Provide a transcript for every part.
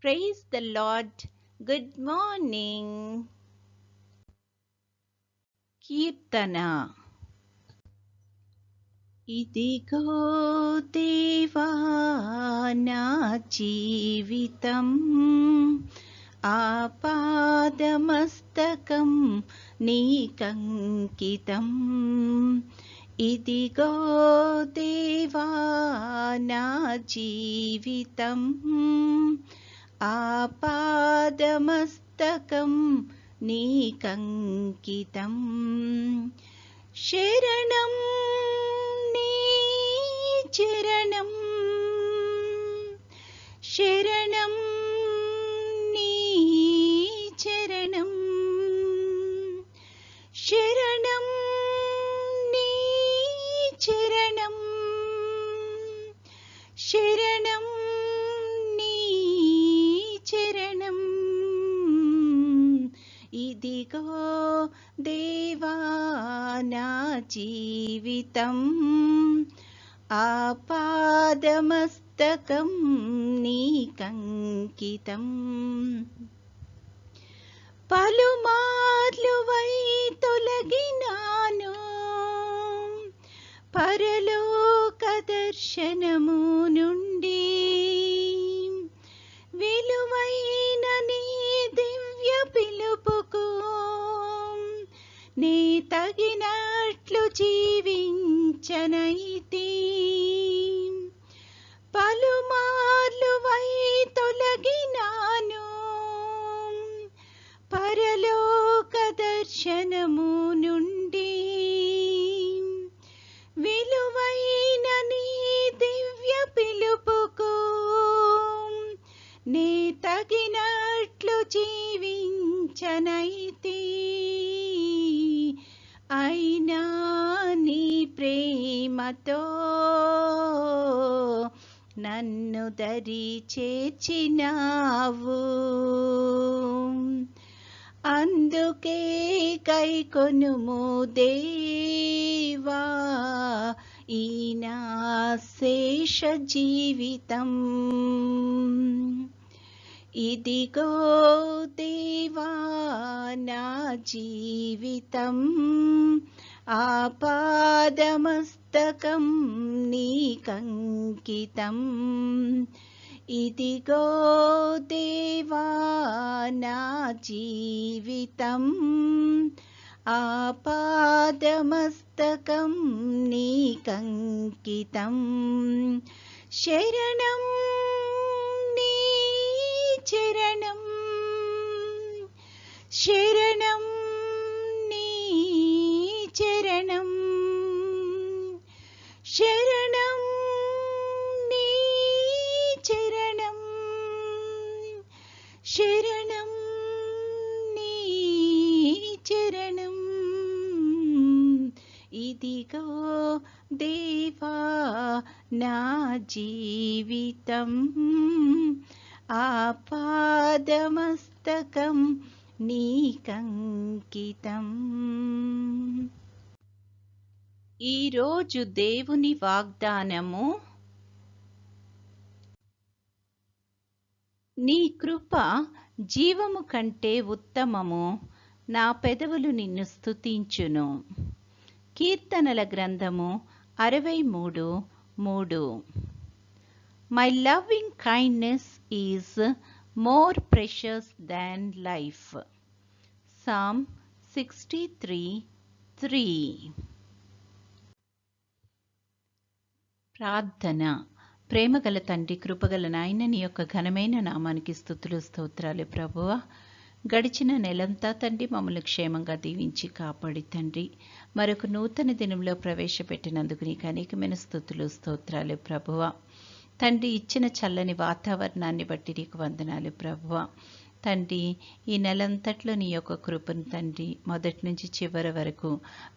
Praise the Lord. Good morning. కీర్తన. ఇదిగో దేవా నా జీవితం, ఆపాదమస్తకం నీకంకితం. ఇదిగో దేవా నా జీవితం, ఆపాదమస్తకం నీకంకితం. శరణం నీ చరణం, శరణం నీ చరణం, శరణం నీ చరణం, శరణం నీ చరణం. ఇదిగో దేవా నా జీవితం, ఆపాదమస్తకం నీకంకితం. పలుమార్లు వై తొలగినాను పరలోక దర్శనము నుండి, విలువైన నీ దివ్య పిలుపుకు నీ తగినట్లు జీవించనైతి. పలుమార్లు వై తొలగినాను పరలోక దర్శనము నుండి, విలువైన నీ దివ్య పిలుపుకు నీ తగినట్లు జీవించనైతి. అయినా నీ ప్రేమతో నన్ను దరి చేర్చినావు, అందుకే కైకొనుము దేవా ఈ నా శేష జీవితం. ఇదిగో దేవా నా జీవితం, ఆపాదమస్తకం నీకంకితం. ఇదిగో దేవా నా జీవితం, ఆపాదమస్తకం నీకంకితం. శరణం నీ చరణం, శరణం నీ చరణం, శరణం నీ చరణం, శరణం నీ చరణం. ఇదిగో దేవా నా జీవితం, ఆపాదమస్తకం నీకంకితం. ఈరోజు దేవుని వాగ్దానము, నీ కృప జీవము కంటే ఉత్తమము, నా పెదవులు నిన్ను స్తుతించును. కీర్తనల గ్రంథము 63:3. My loving kindness is more precious than life. Psalm 63:3. ప్రార్థన. ప్రేమగల తండ్రి, కృపగల నాయన, నీ యొక్క ఘనమైన నామానికి స్తుతులు స్తోత్రాలు ప్రభువా. గడిచిన నెలంతా తండ్రి మమ్మల్ని క్షేమంగా దీవించి కాపాడి తండ్రి మరొక నూతన దినంలో ప్రవేశపెట్టినందుకు నీకు అనేకమైన స్తుతులు స్తోత్రాలు ప్రభువా. తండ్రి, ఇచ్చిన చల్లని వాతావరణాన్ని బట్టి నీకు వందనాలు ప్రభువా. తండ్రి, ఈ నెలంతట్లో నీ యొక్క కృపను తండ్రి మొదటి నుంచి చివరి వరకు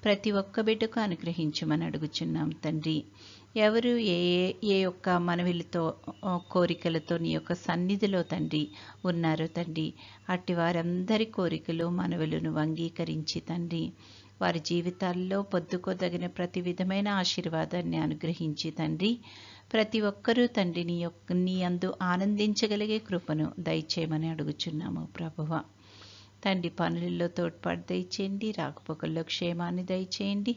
ప్రతి ఒక్క బిడ్డకు అనుగ్రహించమని అడుగుచున్నాం తండ్రి. ఎవరు ఏ ఏ యొక్క మనవిలతో కోరికలతో నీ యొక్క సన్నిధిలో తండ్రి ఉన్నారో తండ్రి, అట్టి వారందరి కోరికలు మనవులను అంగీకరించి తండ్రి వారి జీవితాల్లో పొద్దుకోదగిన ప్రతి విధమైన ఆశీర్వాదాన్ని అనుగ్రహించి తండ్రి ప్రతి ఒక్కరూ తండ్రి నీ యందు ఆనందించగలిగే కృపను దయచేయమని అడుగుచున్నాము ప్రభువా. తండ్రి పనులలో తోడ్పాటు దయచేయండి, రాకపోకల్లో క్షేమాన్ని దయచేయండి.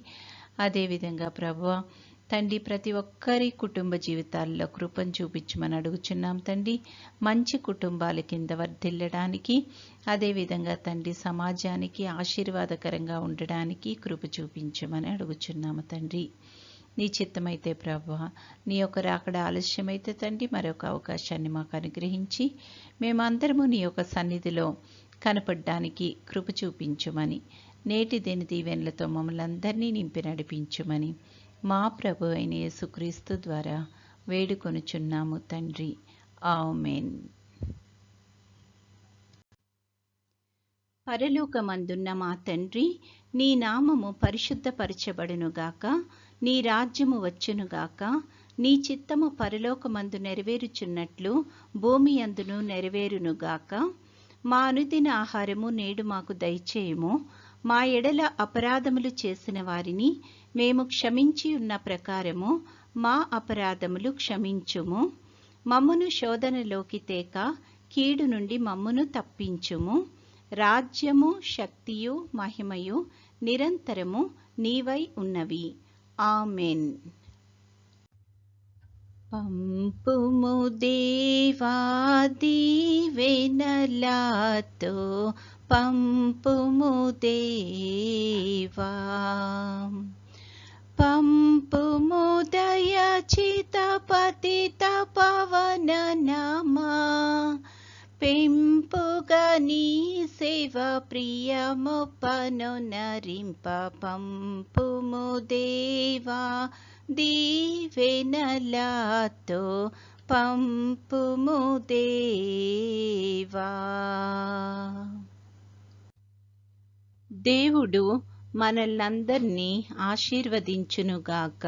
అదేవిధంగా ప్రభువా తండ్రి ప్రతి ఒక్కరి కుటుంబ జీవితాల్లో కృపను చూపించమని అడుగుచున్నాం తండ్రి. మంచి కుటుంబాల కింద వర్ధిల్లడానికి, అదేవిధంగా తండ్రి సమాజానికి ఆశీర్వాదకరంగా ఉండడానికి కృప చూపించమని అడుగుచున్నాము తండ్రి. నీ చిత్తమైతే ప్రభువా నీ యొక్క రాకడ ఆలస్యమైతే తండ్రి మరొక అవకాశాన్ని మాకు అనుగ్రహించి మేమందరము నీ యొక్క సన్నిధిలో కనపడడానికి కృప చూపించుమని, నేటి దిన దీవెనలతో మమ్మల్ని అందరినీ నింపి నడిపించుమని మా ప్రభు అయిన యేసుక్రీస్తు ద్వారా వేడుకొనుచున్నాము తండ్రి. ఆమేన్. పరలోకమందున్న మా తండ్రి, నీ నామము పరిశుద్ధపరచబడునుగాక, నీ రాజ్యము వచ్చునుగాక, నీ చిత్తము పరలోకమందు నెరవేరుచున్నట్లు భూమి అందును నెరవేరునుగాక. మా అనుదిన ఆహారము నేడు మాకు దయచేయము. మా ఎడల అపరాధములు చేసిన వారిని మేము క్షమించి ఉన్న ప్రకారము మా అపరాధములు క్షమించుము. మమ్మును శోధనలోకి తేక కీడు నుండి మమ్మును తప్పించుము. రాజ్యము, శక్తియు, మహిమయు నిరంతరము నీవై ఉన్నవి. ఆమెన్. పంపుము దేవా దీవెనలతో, పంపుము దేవా, పంపుము దయచిత పతిత పవన నామా, పెంపుగా నీ సేవ ప్రియమొప్పను నరింప. పంపుము దేవా దీవెనలతో, పంపుము దేవా. దేవుడు మనల్నందరినీ ఆశీర్వదించునుగాక.